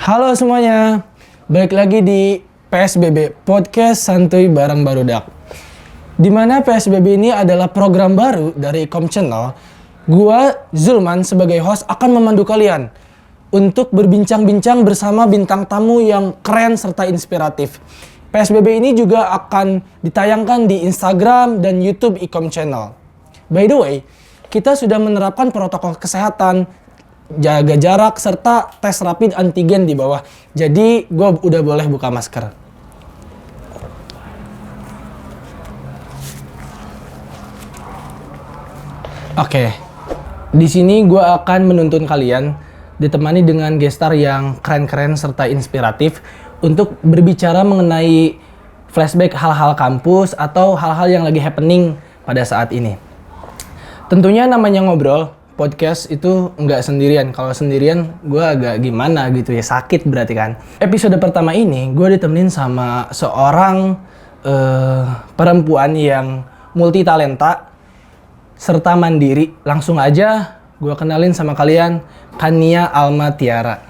Halo semuanya, balik lagi di PSBB, Podcast Santuy Bareng Barudak. Dimana PSBB ini adalah program baru dari Ikom Channel. Gua, Zulman, sebagai host akan memandu kalian untuk berbincang-bincang bersama bintang tamu yang keren serta inspiratif. PSBB ini juga akan ditayangkan di Instagram dan YouTube Ikom Channel. By the way, kita sudah menerapkan protokol kesehatan, jaga jarak, serta tes rapid antigen di bawah. Jadi, gue udah boleh buka masker. Oke, di sini gue akan menuntun kalian ditemani dengan gestar yang keren-keren serta inspiratif untuk berbicara mengenai flashback hal-hal kampus atau hal-hal yang lagi happening pada saat ini. Tentunya namanya ngobrol, podcast itu nggak sendirian. Kalau sendirian gue agak gimana gitu ya, sakit berarti kan. Episode pertama ini gue ditemenin sama seorang perempuan yang multi talenta serta mandiri. Langsung aja gue kenalin sama kalian, Kania Alma Tiara.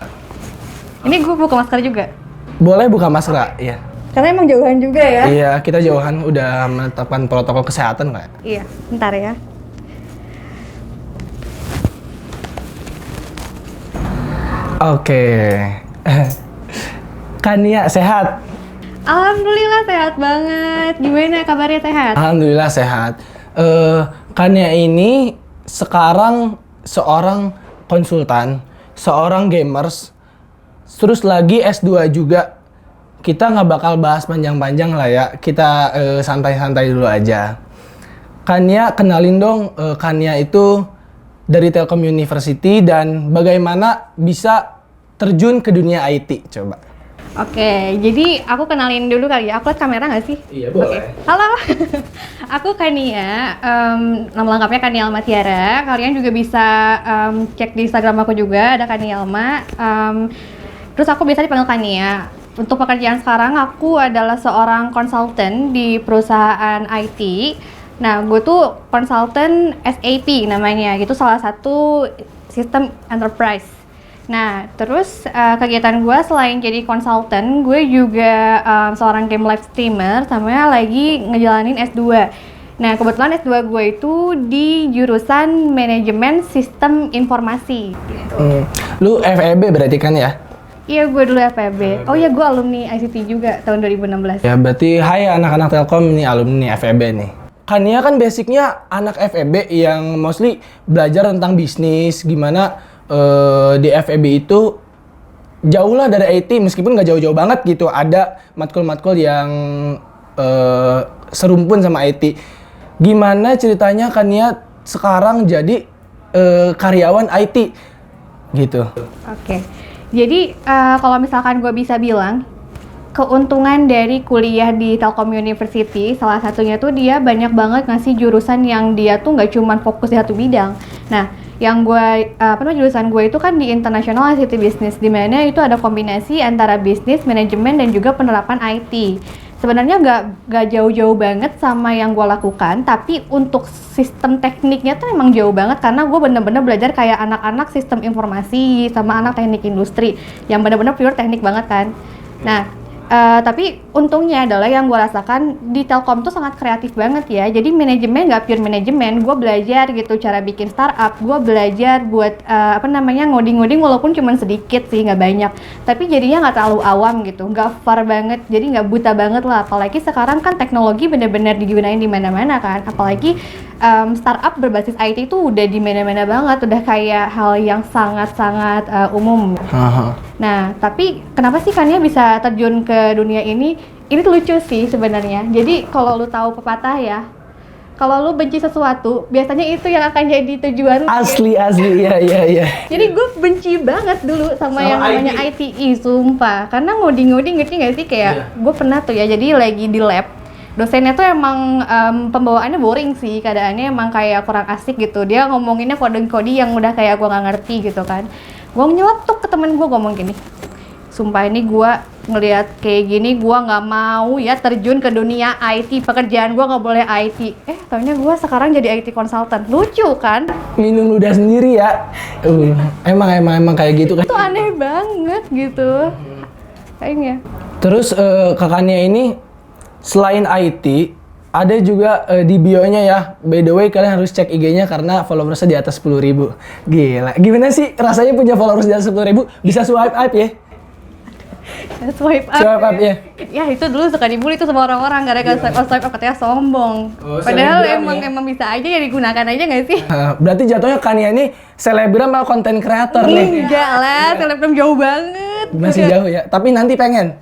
Ini gue buka masker juga? Boleh buka masker gak? Iya. Karena emang jauhan juga ya? Iya, kita jauhan, udah menetapkan protokol kesehatan nggak? Iya, bentar ya. Oke. Kania sehat? Alhamdulillah sehat banget. Gimana kabarnya, sehat? Alhamdulillah sehat. Kania ini sekarang seorang konsultan, seorang gamers, terus lagi S2 juga. Kita nggak bakal bahas panjang-panjang lah ya, kita santai-santai dulu aja. Kania, kenalin dong, Kania itu dari Telkom University dan bagaimana bisa terjun ke dunia IT, coba. Oke, jadi aku kenalin dulu kali ya. Aku lihat kamera nggak sih? Iya, boleh. Oke. Halo, aku Kania, nama lengkapnya Kania Alma Tiara. Kalian juga bisa cek di Instagram aku juga, ada Kania Alma. Terus aku biasa dipanggil Kania. Untuk pekerjaan sekarang, aku adalah seorang konsultan di perusahaan IT. Nah, gue tuh konsultan SAP namanya, gitu salah satu sistem enterprise. Nah, terus kegiatan gue selain jadi konsultan, gue juga seorang game live streamer sama lagi ngejalanin S2. Nah, kebetulan S2 gue itu di jurusan manajemen sistem informasi. Gitu. Lu FEB berarti kan ya? Iya, gue dulu FEB. Oh iya, gue alumni ICT juga tahun 2016. Ya, berarti hai anak-anak Telkom ini alumni FEB nih. Kania kan basicnya anak FEB yang mostly belajar tentang bisnis, gimana di FEB itu jauh lah dari IT, meskipun nggak jauh-jauh banget gitu. Ada matkul-matkul yang serumpun sama IT. Gimana ceritanya Kania sekarang jadi karyawan IT gitu? Oke. Jadi kalau misalkan gue bisa bilang, keuntungan dari kuliah di Telkom University salah satunya tuh dia banyak banget ngasih jurusan yang dia tuh nggak cuma fokus di satu bidang. Nah, yang gue jurusan gue itu kan di International ICT Business, di mana itu ada kombinasi antara bisnis, manajemen dan juga penerapan IT. Sebenarnya nggak jauh-jauh banget sama yang gue lakukan, tapi untuk sistem tekniknya tuh emang jauh banget karena gue bener-bener belajar kayak anak-anak sistem informasi sama anak teknik industri yang bener-bener pure teknik banget kan. Nah, tapi untungnya adalah yang gue rasakan di Telkom tuh sangat kreatif banget ya. Jadi manajemen nggak pure manajemen, gue belajar gitu cara bikin startup, gue belajar buat ngoding-ngoding walaupun cuma sedikit sih, nggak banyak. Tapi jadinya nggak terlalu awam gitu, nggak far banget, jadi nggak buta banget lah. Apalagi sekarang kan teknologi benar-benar digunain di mana-mana kan. Apalagi startup berbasis IT itu udah di mana-mana banget, udah kayak hal yang sangat-sangat umum. Nah, tapi kenapa sih Kania bisa terjun ke dunia ini? Ini tuh lucu sih sebenarnya. Jadi kalau lu tahu pepatah ya, kalau lu benci sesuatu, biasanya itu yang akan jadi tujuan. Asli, iya. Jadi gue benci banget dulu sama yang namanya ITE, sumpah. Karena ngoding-ngoding ngerti nggak sih kayak gue pernah tuh ya, jadi lagi di lab. Dosennya tuh emang pembawaannya boring sih, keadaannya emang kayak kurang asik gitu. Dia ngomonginnya kode-kode yang udah kayak gue nggak ngerti gitu kan. Gue nyeletuk ke temen gue ngomong gini, Sumpah ini gue ngelihat kayak gini, gue nggak mau ya terjun ke dunia IT. Pekerjaan gue nggak boleh IT. Taunya gue sekarang jadi IT consultant. Lucu kan? Minum ludah sendiri ya. Emang kayak gitu kan. Itu aneh banget gitu. Kayaknya. Terus kakaknya ini selain IT, ada juga di bio-nya ya. By the way, kalian harus cek IG-nya karena followersnya di atas 10.000. Gila. Gimana sih rasanya punya followers di atas 10.000? Bisa swipe up ya? Swipe up. Swipe up ya? Ya itu dulu suka dibully tuh sama orang-orang gara-gara swipe up katanya sombong. Padahal emang bisa aja ya digunakan aja nggak sih? Berarti jatuhnya Kania ini selebgram atau konten kreator nih? Enggak lah, selebgram jauh banget. Masih jauh ya, tapi nanti pengen?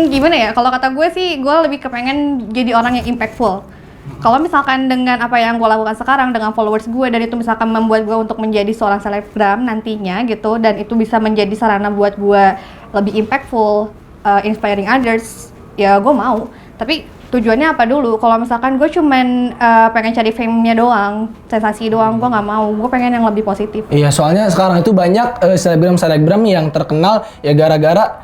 Gimana ya? Kalau kata gue sih, gue lebih kepengen jadi orang yang impactful. Kalau misalkan dengan apa yang gue lakukan sekarang dengan followers gue dan itu misalkan membuat gue untuk menjadi seorang selebgram nantinya gitu, dan itu bisa menjadi sarana buat gue lebih impactful, inspiring others, ya gue mau. Tapi tujuannya apa dulu? Kalau misalkan gue cuman pengen cari fame-nya doang, sensasi doang, gue nggak mau. Gue pengen yang lebih positif. Iya, soalnya sekarang itu banyak selebgram yang terkenal ya gara-gara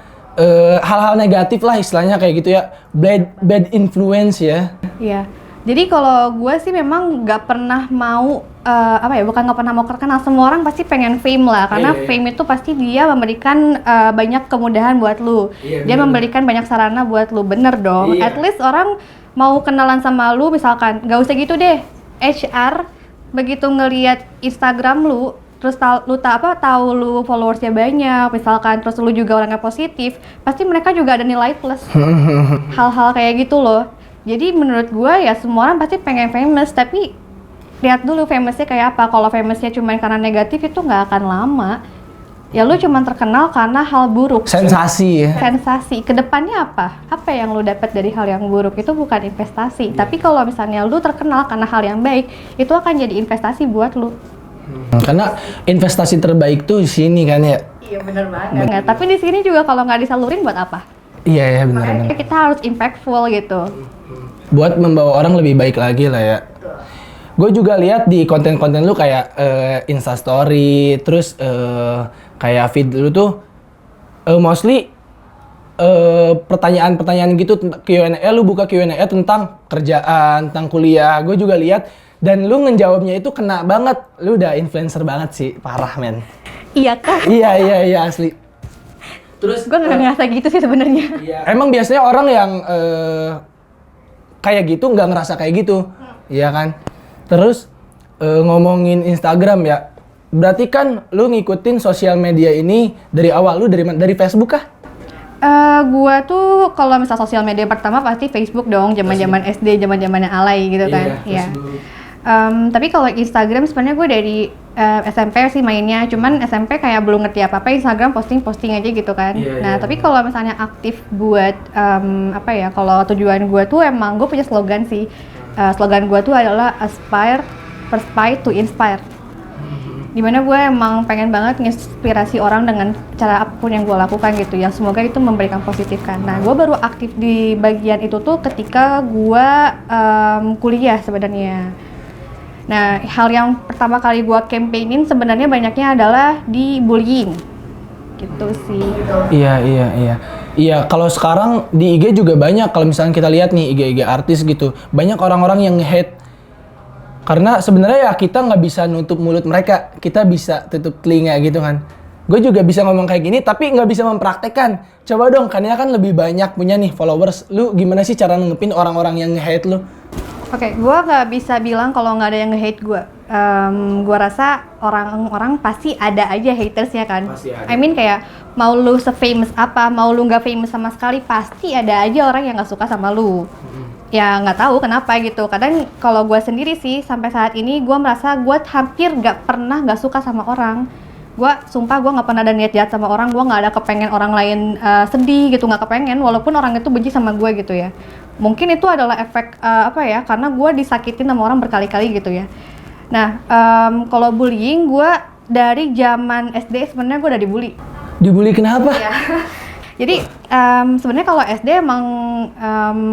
hal-hal negatif lah istilahnya kayak gitu ya, bad influence ya. Iya. Jadi kalau gue sih memang nggak pernah mau bukan nggak pernah mau terkenal. Semua orang pasti pengen fame lah, karena fame itu pasti dia memberikan banyak kemudahan buat lu. Dia memberikan banyak sarana buat lu, bener dong. At least orang mau kenalan sama lu, misalkan nggak usah gitu deh. HR begitu ngelihat Instagram lu, terus tahu lu followersnya banyak, misalkan, terus lu juga orangnya positif, pasti mereka juga ada nilai plus. Hal-hal kayak gitu loh. Jadi menurut gue ya semua orang pasti pengen famous, tapi lihat dulu famousnya kayak apa. Kalau famousnya cuma karena negatif itu nggak akan lama. Ya lu cuma terkenal karena hal buruk. Sensasi ya. Sensasi. Kedepannya apa? Apa yang lu dapat dari hal yang buruk itu bukan investasi. Tapi kalau misalnya lu terkenal karena hal yang baik, itu akan jadi investasi buat lu. Karena investasi terbaik tuh di sini kan ya. Iya benar banget. Nggak, tapi di sini juga kalau nggak disalurin buat apa? Iya benar. Kita harus impactful gitu. Buat membawa orang lebih baik lagi lah ya. Gue juga lihat di konten-konten lu kayak Instastory, terus kayak feed lu tuh mostly pertanyaan-pertanyaan gitu, Q&A, lu buka Q&A tentang kerjaan, tentang kuliah. Gue juga lihat dan lu ngejawabnya itu kena banget. Lu udah influencer banget sih, parah men. Iya kah? Iya asli. Terus gue nggak ngerasa gitu sih sebenarnya. Emang biasanya orang yang kayak gitu nggak ngerasa kayak gitu, iya kan? Terus ngomongin Instagram ya, berarti kan lu ngikutin sosial media ini dari awal. Lu dari Facebook kah? Gua tuh kalau misal sosial media pertama pasti Facebook dong, zaman-zaman SD, zaman-zamannya alay gitu kan. Iya. Tapi kalau Instagram sebenarnya gue dari SMP sih mainnya, cuman SMP kayak belum ngerti apa-apa, Instagram posting aja gitu kan. Nah, tapi kalau misalnya aktif buat kalau tujuan gue tuh emang gue punya slogan sih. Slogan gue tuh adalah aspire, perspire to inspire. Dimana gue emang pengen banget nginspirasi orang dengan cara apapun yang gue lakukan gitu ya, semoga itu memberikan positif kan. Nah, gue baru aktif di bagian itu tuh ketika gue kuliah sebenarnya. Nah, hal yang pertama kali gue campaignin sebenarnya banyaknya adalah di bullying gitu sih. Iya, kalau sekarang di IG juga banyak, kalau misalnya kita lihat nih IG artis gitu, banyak orang-orang yang hate. Karena sebenarnya ya kita nggak bisa nutup mulut mereka, kita bisa tutup telinga gitu kan. Gue juga bisa ngomong kayak gini, tapi nggak bisa mempraktekkan. Coba dong, Kania kan lebih banyak punya nih followers. Lu gimana sih cara nanggepin orang-orang yang nge-hate lu? Oke, gue nggak bisa bilang kalau nggak ada yang nge-hate gue. Gue rasa orang-orang pasti ada aja hatersnya kan. I mean kayak mau lu se-famous apa, mau lu nggak famous sama sekali, pasti ada aja orang yang nggak suka sama lu. Ya nggak tahu kenapa gitu. Kadang kalau gue sendiri sih sampai saat ini gue merasa gue hampir nggak pernah nggak suka sama orang. Gue sumpah gue nggak pernah ada niat jahat sama orang. Gue nggak ada kepengen orang lain sedih gitu, nggak kepengen. Walaupun orang itu benci sama gue gitu ya. Mungkin itu adalah efek karena gue disakitin sama orang berkali-kali gitu ya. Nah, kalau bullying gue dari zaman SD sebenarnya gue udah dibully. Dibully kenapa? Ya. Jadi sebenarnya kalau SD emang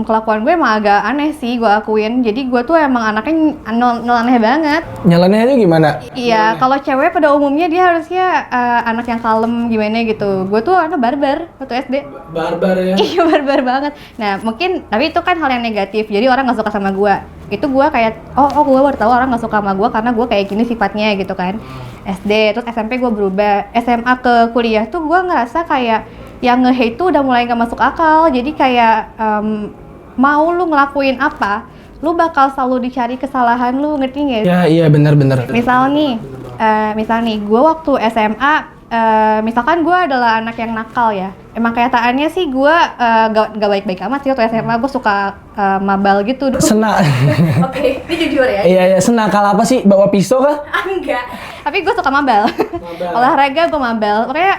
kelakuan gue emang agak aneh sih, gue akuin. Jadi gue tuh emang anaknya nyeleneh banget. Nyeleneh itu gimana? Iya, kalau cewek pada umumnya dia harusnya anak yang kalem gimana gitu. Gue tuh anak barbar waktu SD. Barbar ya? Iya, barbar banget. Nah mungkin, tapi itu kan hal yang negatif. Jadi orang nggak suka sama gue. Itu gue kayak, gue baru tahu orang nggak suka sama gue karena gue kayak gini sifatnya gitu kan. SD, terus SMP gue berubah. SMA ke kuliah tuh gue ngerasa kayak yang nge-hate tuh udah mulai nggak masuk akal. Jadi kayak mau lu ngelakuin apa, lu bakal selalu dicari kesalahan lu, ngerti nggak? Ya iya benar-benar. Misal nih, gue waktu SMA, misalkan gue adalah anak yang nakal ya. Emang kenyataannya sih gue gak baik-baik amat sih waktu SMA. Gue suka mabal gitu. Oke, ini jujur ya. Iya, senakal apa sih? Bawa pisau kah? Enggak, tapi gue suka mabal. Olahraga gue mabal. Makanya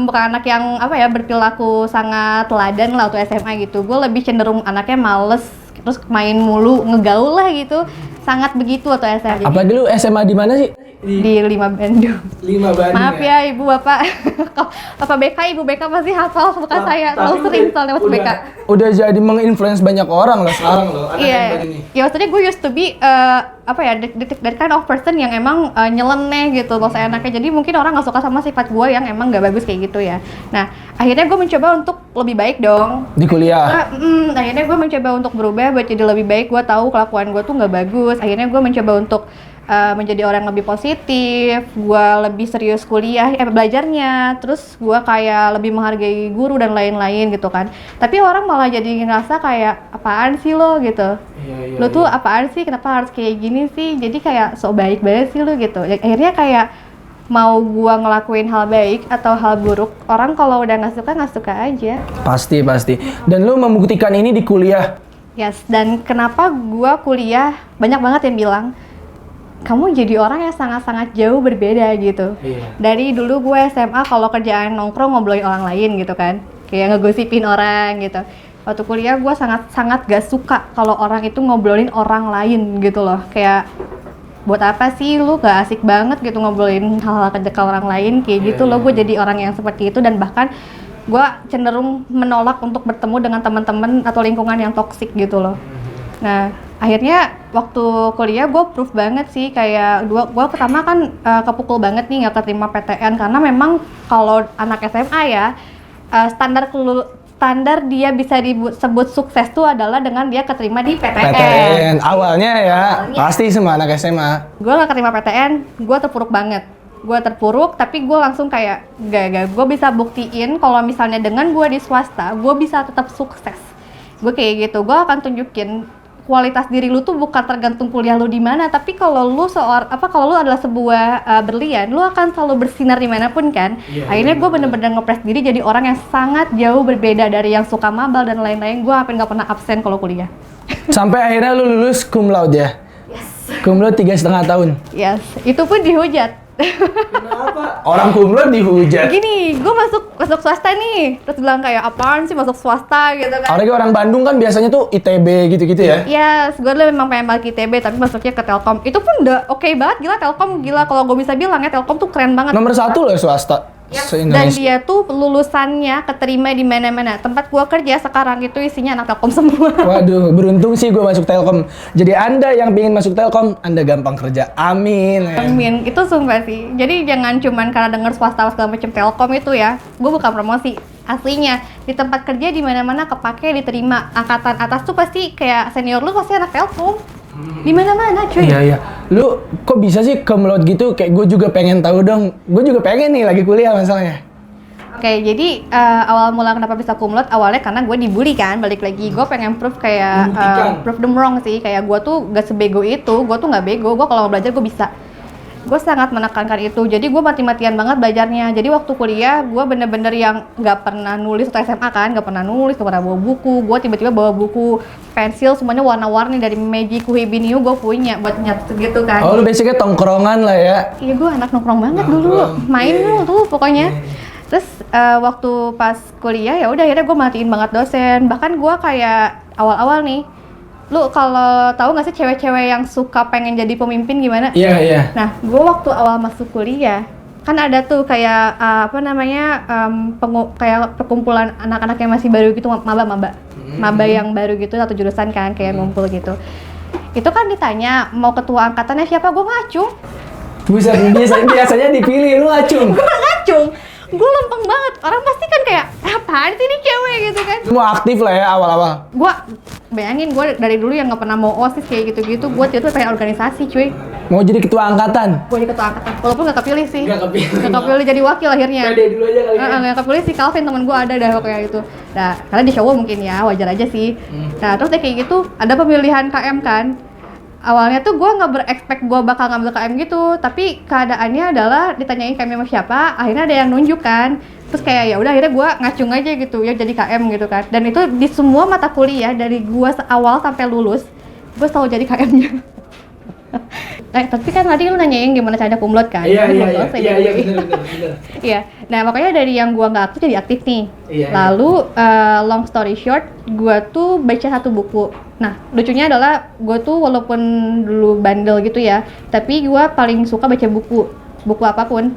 bukan anak yang berperilaku sangat teladan lah waktu SMA gitu. Gue lebih cenderung anaknya males, terus main mulu, ngegaul lah gitu. Sangat begitu waktu SMA. Apalagi lu SMA di mana sih? Di 5 Bandung. 5 Bandung. Maaf ya ibu bapak. Bapak BK, ibu BK pasti hafal bukan saya. Terlalu sering soalnya masuk BK. Udah jadi menginfluence banyak orang lah sekarang loh. Iya. Ya maksudnya gue used to be that kind of person yang emang nyeleneh gitu loh saya anaknya. Jadi mungkin orang nggak suka sama sifat gue yang emang nggak bagus kayak gitu ya. Nah akhirnya gue mencoba untuk lebih baik dong. Di kuliah. Akhirnya gue mencoba untuk berubah buat jadi lebih baik. Gue tahu kelakuan gue tuh nggak bagus. Akhirnya gue mencoba untuk menjadi orang lebih positif, gue lebih serius kuliah, belajarnya, terus gue kayak lebih menghargai guru dan lain-lain gitu kan. Tapi orang malah jadi ngerasa kayak apaan sih lo gitu, lo tuh apaan sih, kenapa harus kayak gini sih, jadi kayak sok baik banget sih lo gitu. Akhirnya kayak mau gue ngelakuin hal baik atau hal buruk, orang kalau udah nggak suka aja. Pasti. Dan lu membuktikan ini di kuliah. Yes, dan kenapa gue kuliah banyak banget yang bilang kamu jadi orang yang sangat-sangat jauh berbeda gitu. Dari dulu gue SMA kalau kerjaan nongkrong ngobrolin orang lain gitu kan, kayak ngegosipin orang gitu. Waktu kuliah gue sangat gak suka kalau orang itu ngobrolin orang lain gitu loh. Kayak buat apa sih lu, gak asik banget gitu ngobrolin hal-hal kejeka orang lain kayak gitu loh. Gue jadi orang yang seperti itu dan bahkan gue cenderung menolak untuk bertemu dengan teman-teman atau lingkungan yang toksik gitu loh. Nah akhirnya waktu kuliah gue proof banget sih, kayak gue pertama kan kepukul banget nih gak keterima PTN karena memang kalau anak SMA ya standar dia bisa disebut sukses tuh adalah dengan dia keterima di PTN. Awalnya pasti semua anak SMA. Gue gak keterima PTN, gue terpuruk banget. Gue terpuruk, tapi gue langsung kayak gak, gue bisa buktiin kalau misalnya dengan gue di swasta, gue bisa tetap sukses. Gue kayak gitu, gue akan tunjukin kualitas diri lu tuh bukan tergantung kuliah lu di mana, tapi kalau lu kalau lu adalah sebuah berlian, lu akan selalu bersinar dimanapun kan. Akhirnya gue bener-bener nge-press diri jadi orang yang sangat jauh berbeda dari yang suka mabal dan lain-lain. Gue hampir nggak pernah absen kalau kuliah. Sampai akhirnya lu lulus cum laude ya? Yes. Cum laude 3,5 tahun? Yes, itu pun dihujat. Kenapa? Orang cum laude dihujat? Gini, gue masuk swasta nih, terus bilang kayak apaan sih masuk swasta gitu kan. Orang Bandung kan biasanya tuh ITB gitu-gitu ya? Yes, gue memang pengen balik ITB tapi masuknya ke Telkom. Itu pun udah oke banget, gila Telkom, gila kalau gue bisa bilang ya Telkom tuh keren banget. Nomor 1 loh swasta. Yes. Dan dia tuh lulusannya keterima di mana-mana. Tempat gua kerja sekarang itu isinya anak Telkom semua. Waduh, beruntung sih gua masuk Telkom. Jadi Anda yang pengen masuk Telkom, Anda gampang kerja. Amin. Amin. Itu sumpah sih. Jadi jangan cuman karena denger swasta segala macam Telkom itu ya. Gua bukan promosi. Aslinya di tempat kerja di mana-mana kepake diterima. Angkatan atas tuh pasti kayak senior lu pasti anak Telkom. Di mana-mana cuy. Iya. Lu kok bisa sih cum laude gitu? Kayak gue juga pengen tahu dong. Gue juga pengen nih lagi kuliah masalahnya. Oke, jadi awal mula kenapa bisa cum laude awalnya karena gue dibully kan, balik lagi gue pengen proof kayak proof them wrong sih, kayak gue tuh gak sebego itu, gue tuh gak bego, gue kalau mau belajar gue bisa. Gue sangat menekankan itu, jadi gue mati-matian banget belajarnya. Jadi waktu kuliah gue bener-bener yang gak pernah nulis waktu SMA kan, gak pernah nulis, gak pernah bawa buku. Gue tiba-tiba bawa buku pensil semuanya warna-warni dari Magic Kuhibiniu gue punya buat nyatet gitu kan. Oh lu basicnya tongkrongan lah ya? Iya gue anak nongkrong banget dulu, main dulu tuh pokoknya. Terus waktu pas kuliah ya udah akhirnya gue matiin banget dosen. Bahkan gue kayak awal-awal nih, lu kalau tahu nggak sih cewek-cewek yang suka pengen jadi pemimpin gimana? Iya. Nah, gue waktu awal masuk kuliah kan ada tuh kayak apa namanya kayak perkumpulan anak-anak yang masih baru gitu, maba yang baru gitu, satu jurusan kan kayak ngumpul gitu. Itu kan ditanya mau ketua angkatannya siapa, gue ngacung. Buset, biasanya dipilih, lu ngacung. Gue ngacung, gue lempeng banget. Orang pasti kan kayak apaan sih ini cewek gitu kan. Lu aktif lah ya awal-awal. Gue bayangin, gue dari dulu yang nggak pernah mau OSIS kayak gitu-gitu, gue tiba-tiba pengen organisasi cuy. Mau jadi ketua angkatan? Gue jadi ketua angkatan, walaupun nggak kepilih sih. Nggak kepilih jadi wakil akhirnya. Pede dulu aja kali ya. Nggak kepilih sih, Calvin temen gue ada dah kayak gitu. Nah, karena di cowok mungkin ya, wajar aja sih. Nah, terus kayak gitu, ada pemilihan KM kan. Awalnya tuh gue nggak berekspek gue bakal ngambil KM gitu, tapi keadaannya adalah ditanyain KM sama siapa, akhirnya ada yang nunjuk kan. Terus kayak ya udah akhirnya gue ngacung aja gitu ya jadi KM gitu kan. Dan itu di semua mata kuliah dari gue awal sampai lulus, gue selalu jadi KM-nya. Tapi kan tadi lu nanyain gimana cara cum laude kan? Iya benar. Iya. Nah, makanya dari yang gua nggak aktif jadi aktif nih. Iya. Lalu long story short, gua tuh baca satu buku. Nah, lucunya adalah gua tuh walaupun dulu bandel gitu ya, tapi gua paling suka baca buku apapun.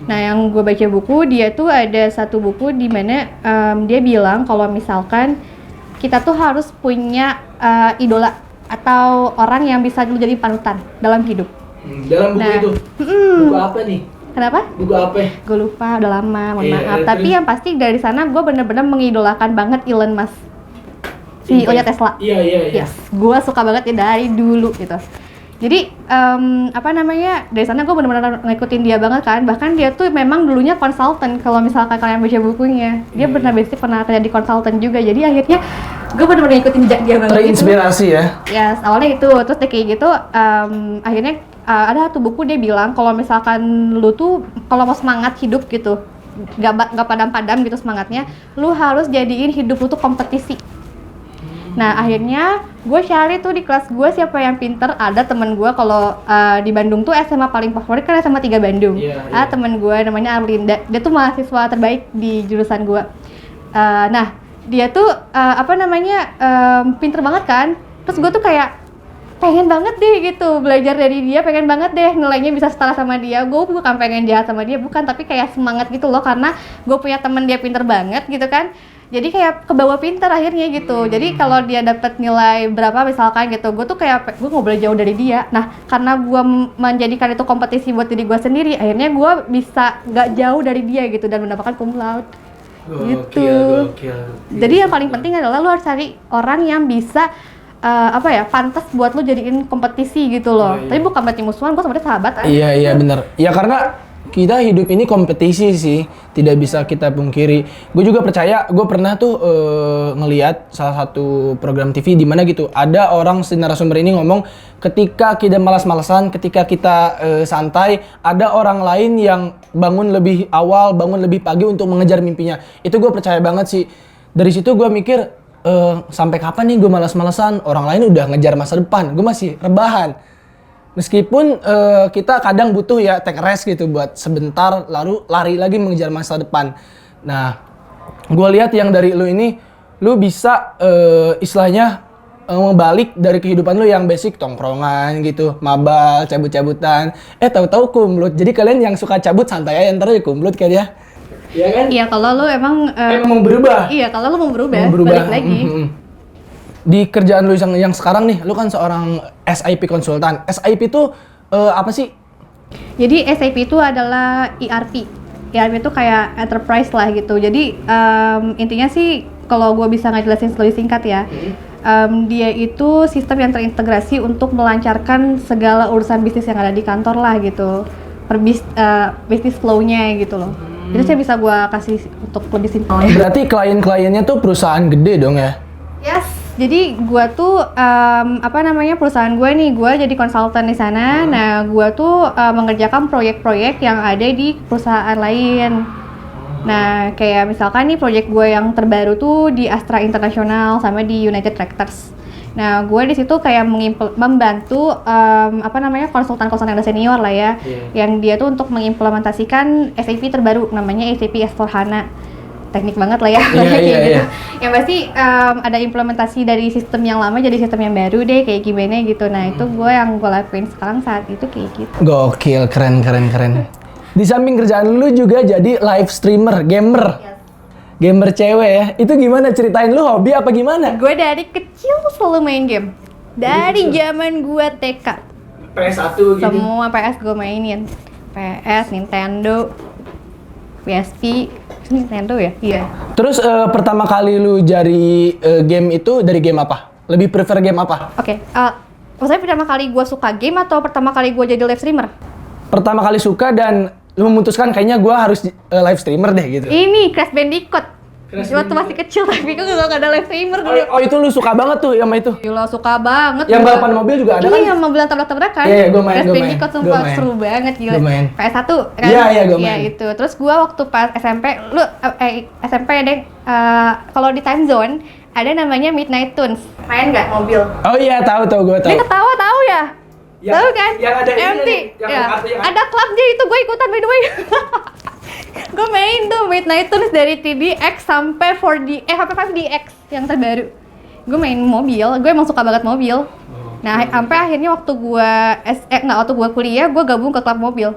Nah, yang gua baca buku, dia tuh ada satu buku di mana dia bilang kalau misalkan kita tuh harus punya idola atau orang yang bisa dulu jadi panutan dalam hidup. Dalam buku itu? Buku apa nih? Kenapa? Buku apa? Gue lupa, udah lama, mohon maaf. Terus? Tapi yang pasti dari sana gue bener-bener mengidolakan banget Elon Musk, CEO-nya Tesla. Iya. Yes, gue suka banget ya dari dulu gitu. Jadi apa namanya, dari sana gue bener-bener ngikutin dia banget kan. Bahkan dia tuh memang dulunya konsultan. Kalau misalkan kalian baca bukunya, dia pernah kerja di konsultan juga. Jadi akhirnya gue bener-bener ngikutin jejak dia banget. Terinspirasi gitu. ya? Yes, awalnya itu. Terus kayak gitu, akhirnya ada satu buku dia bilang kalau misalkan lu tuh kalau mau semangat hidup gitu, gak padam-padam gitu semangatnya, lu harus jadiin hidup lu tuh kompetisi. Nah, akhirnya gue cari tuh di kelas gue siapa yang pinter. Ada temen gue kalau di Bandung tuh SMA paling favorit kan SMA 3 Bandung. Ada temen gue namanya Arlinda, dia tuh mahasiswa terbaik di jurusan gue. Nah, dia tuh pinter banget kan. Terus gue tuh kayak pengen banget deh gitu belajar dari dia, pengen banget deh nilainya bisa setara sama dia. Gue bukan pengen jahat sama dia, bukan, tapi kayak semangat gitu loh karena gue punya temen dia pinter banget gitu kan. Jadi kayak kebawa pinter akhirnya gitu. Jadi kalau dia dapat nilai berapa misalkan gitu, gue tuh kayak gue nggak boleh jauh dari dia. Nah, karena gue menjadikan itu kompetisi buat diri gue sendiri, akhirnya gue bisa nggak jauh dari dia gitu dan mendapatkan cum laude. Gitu. Jadi yang paling penting adalah lu harus cari orang yang bisa pantas buat lu jadiin kompetisi gitu loh. Tapi bukan berarti musuhan, gue sebenarnya sahabat. Iya benar. Ya karena kita hidup ini kompetisi sih, tidak bisa kita pungkiri. Gue juga percaya, gue pernah tuh ngelihat salah satu program TV di mana gitu, ada orang narasumber ini ngomong ketika kita malas-malasan, ketika kita santai, ada orang lain yang bangun lebih awal, bangun lebih pagi untuk mengejar mimpinya. Itu gue percaya banget sih. Dari situ gue mikir, sampai kapan nih gue malas-malasan? Orang lain udah ngejar masa depan, gue masih rebahan. Meskipun kita kadang butuh ya take rest gitu buat sebentar, lalu lari lagi mengejar masa depan. Nah, gue lihat yang dari lu ini, lu bisa istilahnya ngebalik dari kehidupan lu yang basic, tongkrongan gitu, mabal, cabut-cabutan. Tahu-tahu cum laude. Jadi kalian yang suka cabut santai aja, ntar aja cum laude kayak dia. Iya kan? Iya, kalau lu emang mau berubah. Iya, kalau lu mau berubah. Balik lagi. Di kerjaan lu yang sekarang nih, lu kan seorang SIP konsultan. SIP itu apa sih? Jadi SIP itu adalah ERP. ERP itu kayak enterprise lah gitu. Jadi intinya sih kalau gue bisa ngejelasin lebih singkat ya, dia itu sistem yang terintegrasi untuk melancarkan segala urusan bisnis yang ada di kantor lah gitu. Bisnis flow-nya gitu loh. Itu saya bisa gue kasih untuk lebih simpelnya. Berarti klien-kliennya tuh perusahaan gede dong ya? Yes. Jadi gue tuh perusahaan gue nih, gue jadi konsultan di sana. Nah, gue tuh mengerjakan proyek-proyek yang ada di perusahaan lain. Nah, kayak misalkan nih proyek gue yang terbaru tuh di Astra International sama di United Tractors. Nah, gue di situ kayak membantu konsultan-konsultan yang udah senior lah ya, yang dia tuh untuk mengimplementasikan SAP terbaru namanya SAP S/4HANA. Teknik banget lah ya. Gitu. Yang pasti ada implementasi dari sistem yang lama jadi sistem yang baru deh, kayak gimana gitu. Nah, itu gue yang gue lakuin sekarang saat itu kayak gitu. Gokil, keren. Di samping kerjaan lu juga jadi live streamer, gamer. Yes. Gamer cewek ya. Itu gimana, ceritain lu hobi apa gimana? Gue dari kecil selalu main game. Dari zaman gue TK. PS1 Semua PS gue mainin. PS, Nintendo, PSP, Nintendo ya? Iya. Terus pertama kali lu dari game itu dari game apa? Lebih prefer game apa? Oke, maksudnya pertama kali gue suka game atau pertama kali gue jadi live streamer? Pertama kali suka dan lu memutuskan kayaknya gua harus live streamer deh gitu. Ini Crash Bandicoot. Crash Waktu masih kecil tapi gue gak ada live streamer dulu. Oh itu lu suka banget tuh sama itu? Gila, suka banget. Yang gua. balapan mobil juga ada kan? Iya, mobil tabrak-tabrakan. Iya, gua main, Crash gua main. Bandicoot Gua sumpah main. seru banget gila. Gua main. PS1 kan? Iya, gua main. Iya, itu. Terus gua waktu pas SMP, SMP deh, kalau di time zone ada namanya Midnight Tunes. Main nggak mobil? Oh iya, tahu gua tahu. Dia ketawa tahu ya? Tahu kan? yang ada ini MT. nih, yang Ya. kartu yang- Ada klubnya itu, gue ikutan by the way. Gue main tuh Midnight Tunes dari 3DX sampai 5DX yang terbaru. Gue main mobil, gue emang suka banget mobil. Nah, sampai akhirnya waktu gue waktu gue kuliah, gue gabung ke klub mobil.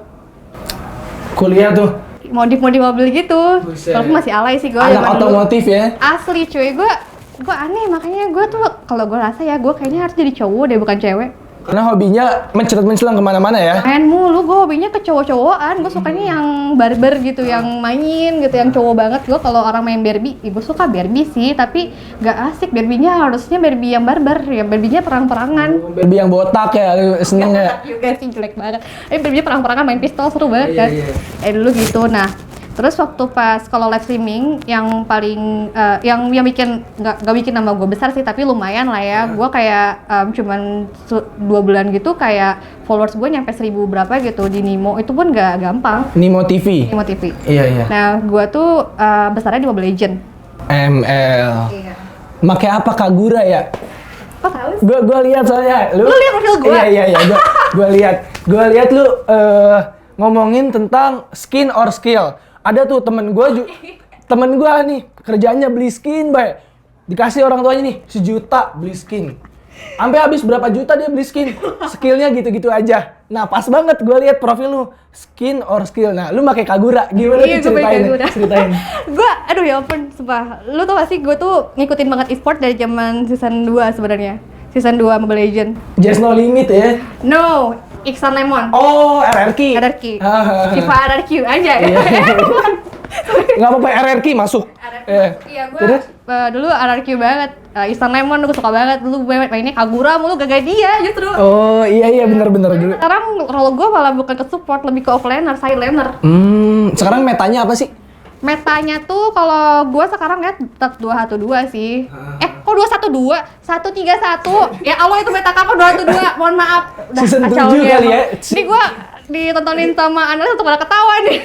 Kuliah tuh. Modif-modif mobil gitu. Buset. Walaupun masih alay sih gue. Anak otomotif ya. Asli cuy, gue aneh, makanya gue tuh kalau gue rasa ya gue kayaknya harus jadi cowok deh, bukan cewek. Karena hobinya mencelat-mencelang kemana-mana ya. Main mulu, gue hobinya ke cowok-cowokan. Gue sukanya yang barber gitu, yang main gitu, yang cowok banget. Gue kalau orang main Barbie, gue suka Barbie sih, tapi gak asik. Barbie-nya harusnya Barbie yang barber, ya Barbie-nya perang-perangan. Barbie yang botak ya, lu seneng ya. Juga sih jelek banget. Barbie-nya perang-perangan main pistol seru banget kan. Iya. Dulu gitu. Nah, terus waktu pas kalau live streaming yang paling yang bikin nggak bikin nama gue besar sih, tapi lumayan lah ya. Gue kayak cuman 2 bulan gitu kayak followers gue nyampe 1000 berapa gitu di Nimo. Itu pun nggak gampang. Nimo TV. Nimo TV. Iya. Nah, gue tuh besarnya di Mobile Legend. ML. Iya. Make apa Kagura ya? Kok tahu sih? Gua lihat soalnya. Lu lihat profil gua? Iya. Gua lihat lu ngomongin tentang skin or skill. Ada tuh temen gua nih kerjanya beli skin, baik. Dikasih orang tuanya nih 1 juta beli skin. Sampai habis berapa juta dia beli skin. Skillnya gitu-gitu aja. Nah, pas banget gua lihat profil lu, skin or skill. Nah, lu pakai Kagura. Gimana Iya, tuh gue pakai Kagura. ceritain. Gue, aduh ya ampun, sumpah. Lu tau gak sih, gue tuh ngikutin banget e-sport dari zaman season 2 sebenarnya. Season 2 Mobile Legend. Just no limit ya. No, Iksan Lemon. Oh, RRQ. RRQ. Ah. FIFA RRQ aja ya. Nggak apa-apa, RRQ masuk. Iya, gue dulu RRQ banget. Iksan Lemon gue suka banget. Dulu gue mainnya Kagura mulu, gak dia justru. Oh, iya bener dulu. Sekarang role gue malah bukan ke support, lebih ke offlaner, side laner. Sekarang metanya apa sih? Metanya tuh kalau gue sekarang lihat tetap 212 sih. Kok 212? 131. Ya Allah, itu meta kapan 212? Mohon maaf. Udah Season kacau 7 nih kali emang. ya. Ini gue ditontonin sama analis untuk pada ketawa nih.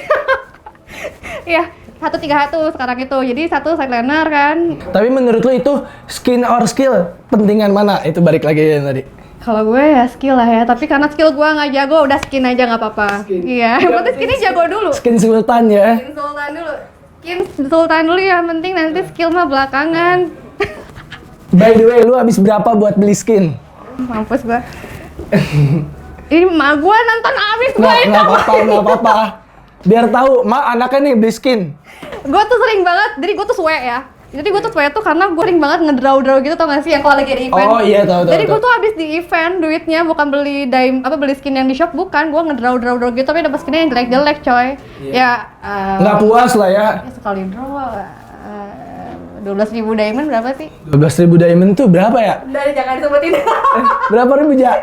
Iya, 131 sekarang itu. Jadi satu side laner kan. Tapi menurut lu itu skin or skill pentingan mana? Itu balik lagi yang tadi. Kalau gue ya skill lah ya, tapi karena skill gue nggak jago, udah skin aja nggak apa-apa. Skin. Iya, yang penting skinnya jago dulu. Skin sultan ya. Skin sultan dulu. Skin sultan dulu ya, yang penting nanti skill mah belakangan. By the way, lu habis berapa buat beli skin? Mampus gue. Ini emak gue nonton abis gue itu. Nggak apa-apa. Biar tahu, ma anaknya nih beli skin. Gue tuh sering banget, jadi gue tuh suwe ya. Jadi gue tuh suwe tuh karena gue sering banget ngedraw-draw gitu, tau gak sih, yang kalau lagi ada event. Oh iya, tahu. Jadi gue tuh habis di event duitnya bukan beli beli skin yang di shop, bukan. Gue ngedraw gitu tapi dapet skinnya yang jelek-jelek coy. Ya Nggak puas lah ya. sekali draw 12.000 diamond berapa sih? 12.000 diamond tuh berapa ya? Udah jangan disebutin. Berapa ribu ja?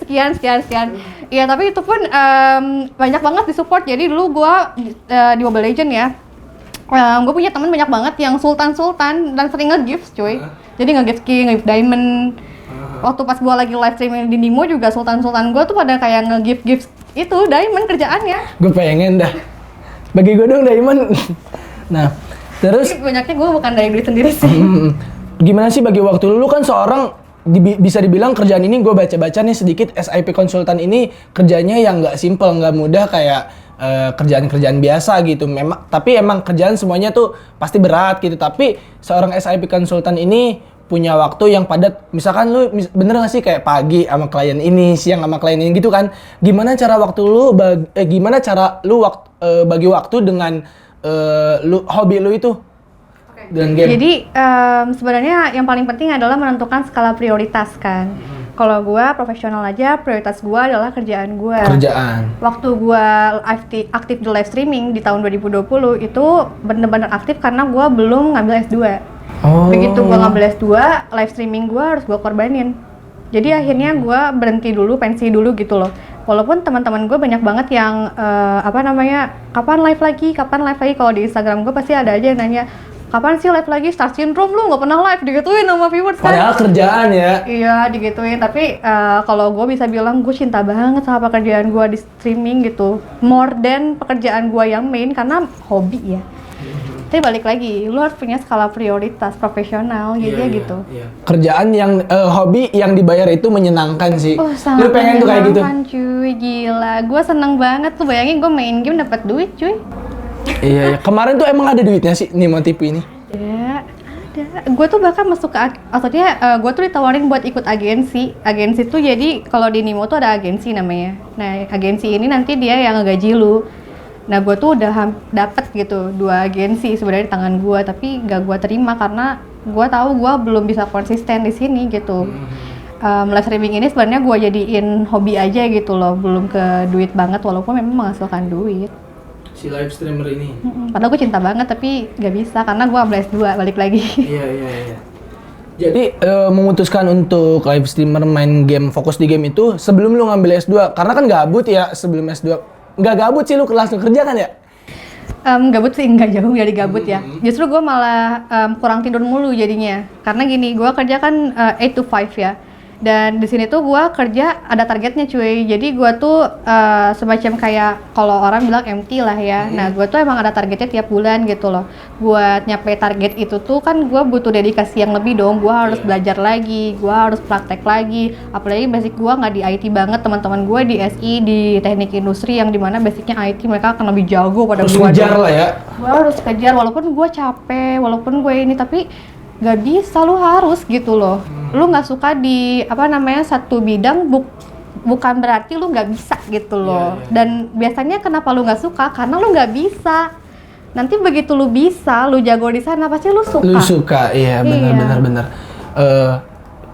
Sekian. Iya, tapi itu pun banyak banget di support. Jadi dulu gua di Mobile Legend ya, gue punya temen banyak banget yang sultan dan sering nge-gift cuy. Jadi nge-gift skin, nge-gift diamond. Waktu pas gua lagi live streaming di Nimo juga sultan gua tuh pada kayak nge-gift itu diamond kerjaannya. Gue pengen dah. Bagi gue dong diamond. Nah, terus Tapi banyaknya gue bukan dari duit sendiri sih. gimana sih bagi waktu lu kan seorang bisa dibilang kerjaan ini gue baca-baca nih sedikit SIP konsultan ini kerjanya yang nggak simple, nggak mudah kayak kerjaan-kerjaan biasa gitu. Memang tapi emang kerjaan semuanya tuh pasti berat gitu. Tapi seorang SIP konsultan ini punya waktu yang padat. Misalkan lu bener gak sih kayak pagi sama klien ini, siang sama klien ini gitu kan. Gimana cara lu bagi waktu dengan hobi lu itu? Dengan game. Jadi sebenarnya yang paling penting adalah menentukan skala prioritas kan. Kalau gue profesional aja, prioritas gue adalah kerjaan gue. Kerjaan. Waktu gue aktif di live streaming di tahun 2020 itu bener-bener aktif karena gue belum ngambil S2. Oh. Begitu gue ngambil S2, live streaming gue harus gue korbanin. Jadi akhirnya gue berhenti dulu, pensi dulu gitu loh. Walaupun teman-teman gue banyak banget yang kapan live lagi? Kalau di Instagram gue pasti ada aja yang nanya, kapan sih live lagi? Star Syndrome lu nggak pernah live, digituin sama viewers kan? Padahal kerjaan ya. Iya digituin, tapi kalau gue bisa bilang gue cinta banget sama pekerjaan gue di streaming gitu, more than pekerjaan gue yang main karena hobi ya. Tapi balik lagi, lu harus punya skala prioritas profesional gitu. Iya. Kerjaan yang hobi yang dibayar itu menyenangkan sih. Oh, sangat lu pengen tuh kayak gitu? Cuy, gila. Gue seneng banget tuh, bayangin gue main game dapat duit cuy. Iya. Kemarin tuh emang ada duitnya sih Nimo TV ini? Ya, ada. Gue tuh bahkan masuk ke, maksudnya gue tuh ditawarin buat ikut agensi. Agensi tuh jadi kalau di Nimo tuh ada agensi namanya. Nah, agensi ini nanti dia yang ngegaji lu. Nah, gue tuh udah dapet gitu 2 agensi sebenarnya di tangan gue, tapi gak gue terima karena gue tahu gue belum bisa konsisten di sini gitu. Live streaming ini sebenarnya gue jadiin hobi aja gitu loh, belum ke duit banget walaupun memang menghasilkan duit. Si live streamer ini. Padahal gue cinta banget tapi gak bisa karena gue ambil S2 balik lagi. Iya. Jadi memutuskan untuk live streamer main game, fokus di game itu sebelum lu ngambil S2, karena kan gabut ya sebelum S2. Nggak gabut sih lu langsung kerja kan ya? Gabut sih nggak jauh dari gabut ya. Justru gue malah kurang tidur mulu jadinya. Karena gini, gue kerja kan 8 to 5 ya. Dan di sini tuh gue kerja ada targetnya cuy. Jadi gue tuh semacam kayak kalau orang bilang MT lah ya. Nah gue tuh emang ada targetnya tiap bulan gitu loh. Buat nyampe target itu tuh kan gue butuh dedikasi yang lebih dong. Gue harus belajar lagi, gue harus praktek lagi. Apalagi basic gue nggak di IT banget. Teman-teman gue di SI, di teknik industri yang dimana basicnya IT mereka akan lebih jago pada gue. Harus kejar lah ya. Gue harus kejar walaupun gue capek, walaupun gue ini tapi gak bisa, lu harus gitu loh. Lu nggak suka di satu bidang bukan berarti lu nggak bisa gitu loh. Dan biasanya kenapa lu nggak suka? Karena lu nggak bisa. Nanti begitu lu bisa, lu jago di sana pasti lu suka. Lu suka, iya benar.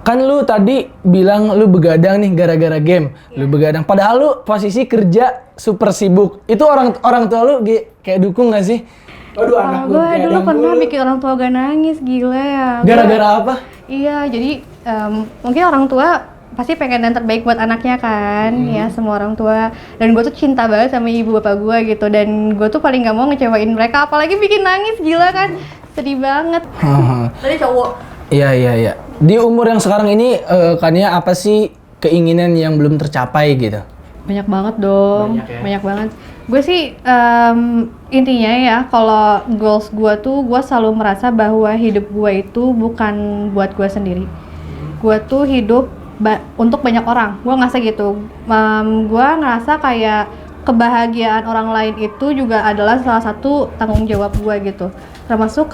Kan lu tadi bilang lu begadang nih gara-gara game. Lu begadang. Padahal lu posisi kerja super sibuk. Itu orang tua lu kayak dukung nggak sih? Waduh, anak gue dulu pernah bikin orang tua gak nangis, gila ya. Gara-gara apa? Iya, jadi mungkin orang tua pasti pengen yang terbaik buat anaknya kan, ya semua orang tua. Dan gue tuh cinta banget sama ibu bapak gue gitu, dan gue tuh paling gak mau ngecewain mereka, apalagi bikin nangis, gila kan, sedih banget. Tadi cowok. Iya. Di umur yang sekarang ini, Kania apa sih keinginan yang belum tercapai gitu? Banyak banget dong, banyak banget. Gue sih intinya ya, kalau goals gue tuh gue selalu merasa bahwa hidup gue itu bukan buat gue sendiri. Gue tuh hidup untuk banyak orang. Gue ngerasa gitu. Gue ngerasa kayak kebahagiaan orang lain itu juga adalah salah satu tanggung jawab gue gitu. Termasuk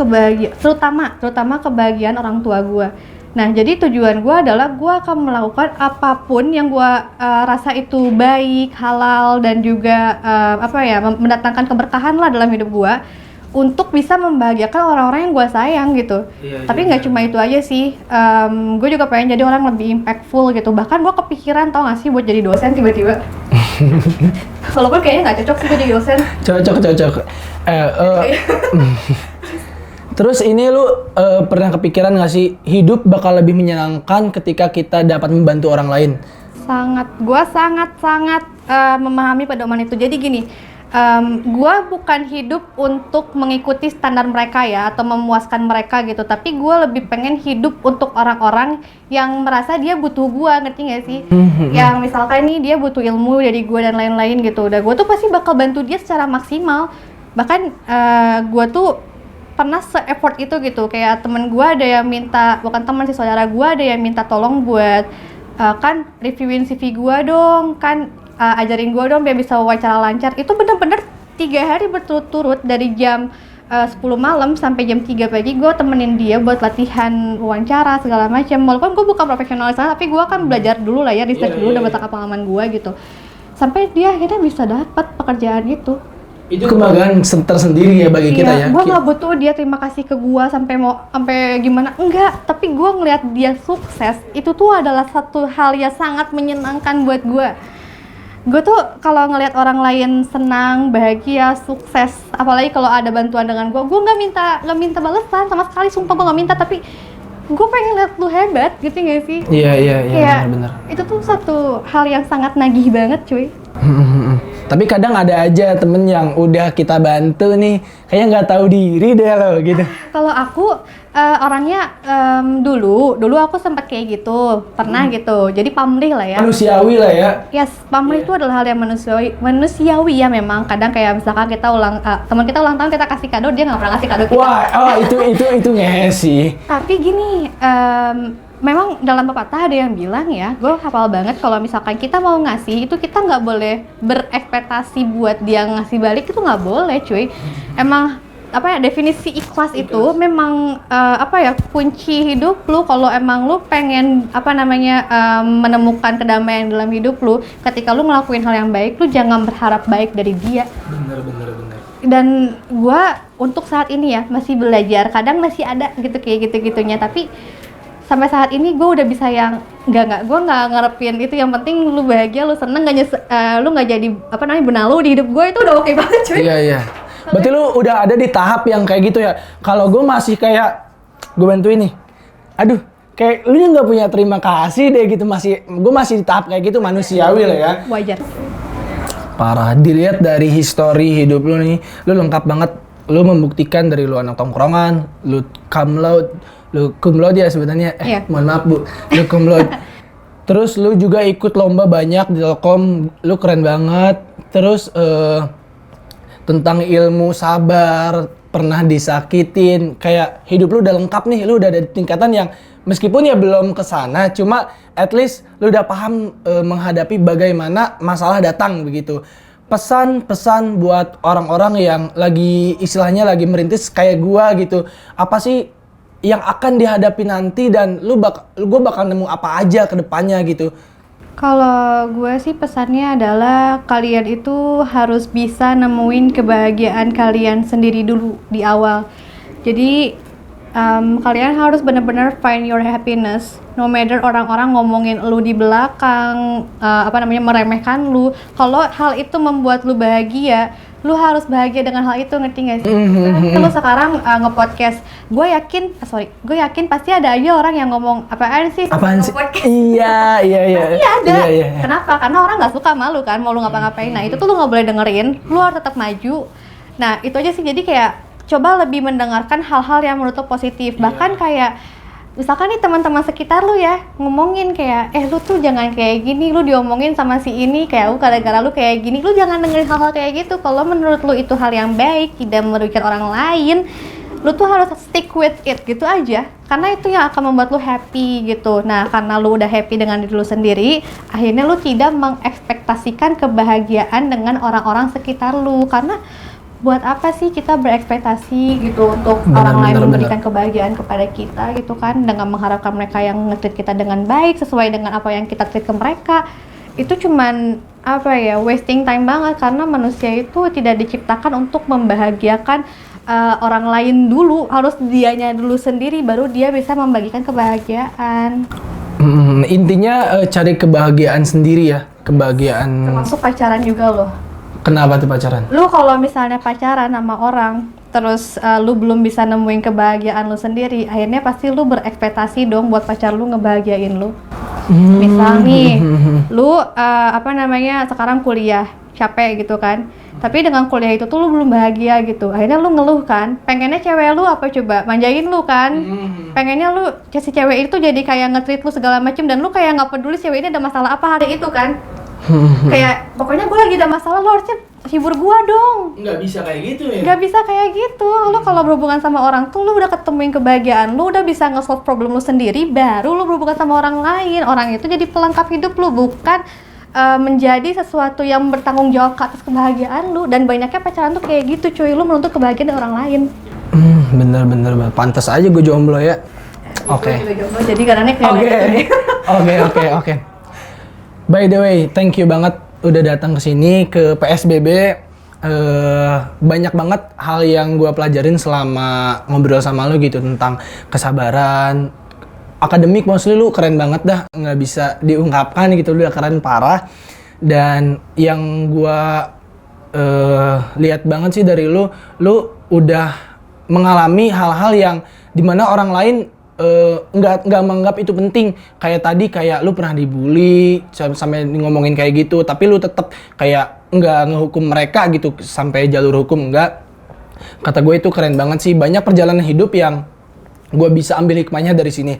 terutama kebahagiaan orang tua gue. Nah, jadi tujuan gue adalah gue akan melakukan apapun yang gue rasa itu baik, halal, dan juga mendatangkan keberkahan lah dalam hidup gue untuk bisa membahagiakan orang-orang yang gue sayang gitu. Tapi nggak cuma itu aja sih, gue juga pengen jadi orang lebih impactful gitu. Bahkan gue kepikiran, tau gak sih, buat jadi dosen tiba-tiba. Walaupun kayaknya nggak cocok sih gue jadi dosen. Cocok. Terus ini lu pernah kepikiran nggak sih hidup bakal lebih menyenangkan ketika kita dapat membantu orang lain? Gue sangat memahami pedoman itu. Jadi gini, gue bukan hidup untuk mengikuti standar mereka ya atau memuaskan mereka gitu. Tapi gue lebih pengen hidup untuk orang-orang yang merasa dia butuh gue, ngerti nggak sih? Yang misalkan nih dia butuh ilmu dari gue dan lain-lain gitu. Udah gue tuh pasti bakal bantu dia secara maksimal. Bahkan gue tuh pernah se-effort itu gitu, kayak temen gue ada yang minta, bukan teman sih, saudara gue ada yang minta tolong buat kan reviewin CV gue dong, kan ajarin gue dong biar bisa wawancara lancar. Itu bener-bener 3 hari berturut-turut dari jam 10 malam sampai jam 3 pagi gue temenin dia buat latihan wawancara segala macam. Walaupun gue bukan profesional sana, tapi gue kan belajar dulu lah ya, research dulu, dapat pengalaman gue gitu. Sampai dia akhirnya bisa dapat pekerjaan itu. Itu kebanggaan tersendiri ya bagi kita ya. Gue nggak butuh dia terima kasih ke gue sampai gimana, enggak. Tapi gue ngeliat dia sukses, itu tuh adalah satu hal yang sangat menyenangkan buat gue. Gue tuh kalau ngelihat orang lain senang, bahagia, sukses, apalagi kalau ada bantuan dengan gue nggak minta balasan sama sekali, sumpah gue nggak minta, tapi gue pengen lihat lu hebat, gitu nggak sih? Iya, benar. Itu tuh satu hal yang sangat nagih banget, cuy. Tapi kadang ada aja temen yang udah kita bantu nih, kayaknya nggak tahu diri deh lo gitu. Kalau aku orangnya dulu aku sempat kayak gitu, pernah gitu. Jadi pamrih lah ya. Manusiawi lah ya. Yes, pamrih itu adalah hal yang manusiawi ya memang. Kadang kayak misalkan kita teman kita ulang tahun, kita kasih kado, dia nggak pernah kasih kado kita. Wah, itu ngehe sih. Tapi gini, memang dalam pepatah ada yang bilang ya, gue hafal banget, kalau misalkan kita mau ngasih itu kita nggak boleh berekspektasi buat dia ngasih balik, itu nggak boleh, cuy. Emang definisi ikhlas itu memang kunci hidup lu. Kalau emang lu pengen menemukan kedamaian dalam hidup lu, ketika lu ngelakuin hal yang baik, lu jangan berharap baik dari dia. Bener. Dan gue untuk saat ini ya masih belajar, kadang masih ada gitu kayak gitu-gitunya, tapi sampai saat ini gue udah bisa yang gue nggak ngarepin itu. Yang penting lu bahagia, lu seneng, lu nggak jadi benalu di hidup gue, itu udah oke banget, cuy. Iya. Berarti lu udah ada di tahap yang kayak gitu ya. Kalau gue masih kayak gue bantuin nih, aduh kayak lu yang nggak punya terima kasih deh gitu. Gue masih di tahap kayak gitu, manusiawi lah ya. Wajar. Parah, dilihat dari histori hidup lu nih, lu lengkap banget. Lu membuktikan dari lu anak tongkrongan, lu cum laude ya sebenarnya. Mohon maaf Bu, lu cum laude. Terus lu juga ikut lomba banyak di Telkom, lu keren banget. Terus tentang ilmu sabar, pernah disakitin, kayak hidup lu udah lengkap nih. Lu udah ada di tingkatan yang meskipun ya belum kesana, cuma at least lu udah paham menghadapi bagaimana masalah datang begitu. Pesan-pesan buat orang-orang yang lagi istilahnya lagi merintis kayak gua gitu, apa sih yang akan dihadapi nanti, dan gue bakal nemu apa aja ke depannya gitu? Kalau gue sih pesannya adalah kalian itu harus bisa nemuin kebahagiaan kalian sendiri dulu di awal. Jadi kalian harus benar-benar find your happiness, no matter orang-orang ngomongin lu di belakang, meremehkan lu. Kalau hal itu membuat lu bahagia, lu harus bahagia dengan hal itu, ngerti gak sih? Kalau sekarang nge-podcast, gue yakin pasti ada aja orang yang ngomong apaan sih? Iya. Pasti ada. Iya. Kenapa? Karena orang nggak suka malu kan, mau lu ngapa-ngapain. Nah itu tuh lu nggak boleh dengerin, lu harus tetap maju. Nah itu aja sih. Jadi kayak coba lebih mendengarkan hal-hal yang menurut lu positif. Bahkan kayak misalkan nih teman-teman sekitar lu ya ngomongin kayak lu tuh jangan kayak gini, lu diomongin sama si ini kayak gara-gara lu kayak gini, lu jangan dengerin hal-hal kayak gitu. Kalau menurut lu itu hal yang baik, tidak merugikan orang lain, lu tuh harus stick with it gitu aja, karena itu yang akan membuat lu happy gitu. Nah karena lu udah happy dengan diri lu sendiri, akhirnya lu tidak mengekspektasikan kebahagiaan dengan orang-orang sekitar lu. Karena buat apa sih kita berekspektasi gitu untuk orang lain memberikan kebahagiaan kepada kita gitu kan, dengan mengharapkan mereka yang nge-treat kita dengan baik sesuai dengan apa yang kita treat ke mereka. Itu cuman wasting time banget, karena manusia itu tidak diciptakan untuk membahagiakan orang lain dulu, harus dianya dulu sendiri baru dia bisa membagikan kebahagiaan. Intinya cari kebahagiaan sendiri ya, kebahagiaan. Termasuk pacaran juga loh. Kenapa tuh pacaran? Lu kalau misalnya pacaran sama orang, terus lu belum bisa nemuin kebahagiaan lu sendiri, akhirnya pasti lu berekspektasi dong buat pacar lu ngebahagiain lu. Misal nih, lu sekarang kuliah, capek gitu kan, tapi dengan kuliah itu tuh lu belum bahagia gitu, akhirnya lu ngeluh kan, pengennya cewek lu manjain lu kan, pengennya lu si cewek itu jadi kayak nge-treat lu segala macem, dan lu kayak nggak peduli cewek ini ada masalah apa hari itu kan. Kayak pokoknya gue lagi ada masalah, lo harusnya hibur gue dong. Nggak bisa kayak gitu ya? Nggak bisa kayak gitu. Lo kalau berhubungan sama orang tuh lo udah ketemuin kebahagiaan, lo udah bisa nge-solve problem lo sendiri, baru lo berhubungan sama orang lain. Orang itu jadi pelengkap hidup lo, bukan menjadi sesuatu yang bertanggung jawab ke atas kebahagiaan lu. Dan banyaknya pacaran tuh kayak gitu cuy, lu menuntut kebahagiaan dari orang lain. Bener pantas aja gue jomblo ya. Oke. Jadi karena Oke. By the way, thank you banget udah datang ke sini ke PSBB. Banyak banget hal yang gue pelajarin selama ngobrol sama lu gitu tentang kesabaran. Akademik mostly lu keren banget dah, nggak bisa diungkapkan gitu, lu udah keren parah. Dan yang gue lihat banget sih dari lu udah mengalami hal-hal yang dimana orang lain nggak menganggap itu penting. Kayak tadi kayak lu pernah dibully sampai ngomongin kayak gitu, tapi lu tetap kayak nggak ngehukum mereka gitu sampai jalur hukum, enggak. Kata gue itu keren banget sih, banyak perjalanan hidup yang gue bisa ambil hikmahnya dari sini.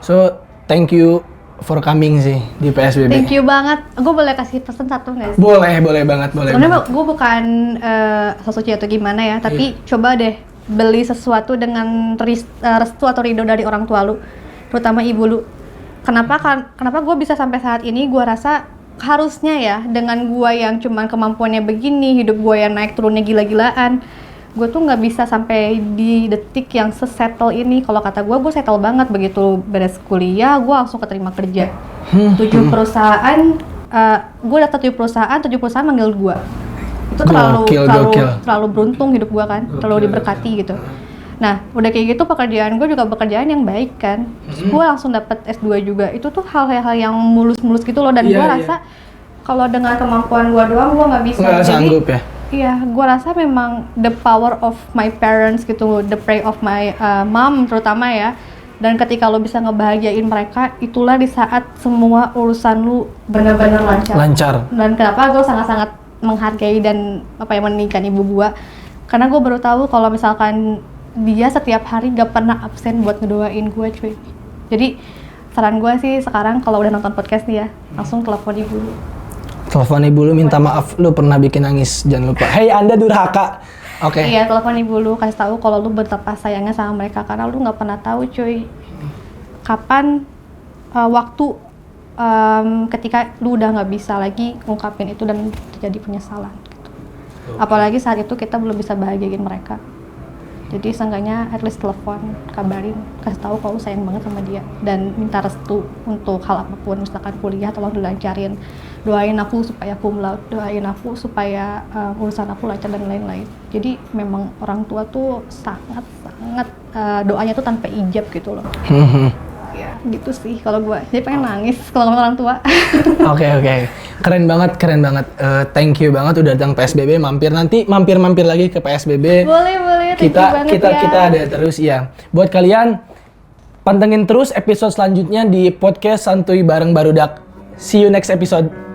So thank you for coming sih di PSBB. Thank you banget. Gue boleh kasih pesan satu nggak sih? Boleh banget. Sebenarnya gue bukan sesuatu atau gimana ya, tapi coba deh beli sesuatu dengan restu atau ridho dari orang tua lu, terutama ibu lu. Kenapa gue bisa sampai saat ini? Gue rasa harusnya ya, dengan gue yang cuman kemampuannya begini, hidup gue yang naik turunnya gila-gilaan, gue tuh nggak bisa sampai di detik yang sesettle ini. Kalau kata gue settle banget. Begitu beres kuliah, gue langsung keterima kerja. 7 perusahaan, gue daftar 7 perusahaan manggil gue. Itu terlalu beruntung hidup gue kan, terlalu diberkati gitu. Nah, udah kayak gitu pekerjaan gue juga pekerjaan yang baik kan. Terus gue langsung dapet S2 juga. Itu tuh hal-hal yang mulus-mulus gitu loh. Dan gue rasa kalau dengan kemampuan gue doang gue nggak bisa. Nggak sanggup ya? Iya, gue rasa memang the power of my parents gitu, the prayer of my mom terutama ya. Dan ketika lo bisa ngebahagiain mereka, itulah di saat semua urusan lu benar-benar lancar. Dan kenapa gue sangat-sangat menghargai dan meninggikan ibu gua, karena gue baru tahu kalau misalkan dia setiap hari gak pernah absen buat ngedoain gue cuy. Jadi saran gue sih sekarang kalau udah nonton podcast nih ya, langsung telepon ibu lu. Telepon ibu lu minta maaf lu pernah bikin nangis, jangan lupa. Hei Anda durhaka. Oke. Iya, telepon ibu lu, kasih tahu kalau lu betapa sayangnya sama mereka, karena lu nggak pernah tahu cuy kapan waktu ketika lu udah nggak bisa lagi ngungkapin itu dan terjadi penyesalan gitu. Apalagi saat itu kita belum bisa bahagiain mereka. Jadi seenggaknya at least telepon, kabarin, kasih tahu kalau lu sayang banget sama dia dan minta restu untuk hal apapun, misalkan kuliah tolong dilancarin, doain aku supaya cum laude, doain aku supaya urusan aku lancar dan lain-lain. Jadi memang orang tua tuh sangat doanya tuh tanpa ijab gitu loh. Ya gitu sih kalau gue, jadi pengen nangis kalau ngomong orang tua. Oke. Keren banget. Thank you banget udah datang PSBB, mampir lagi ke PSBB. Boleh. Kita ada terus ya. Buat kalian pantengin terus episode selanjutnya di podcast Santuy bareng Barudak. See you next episode.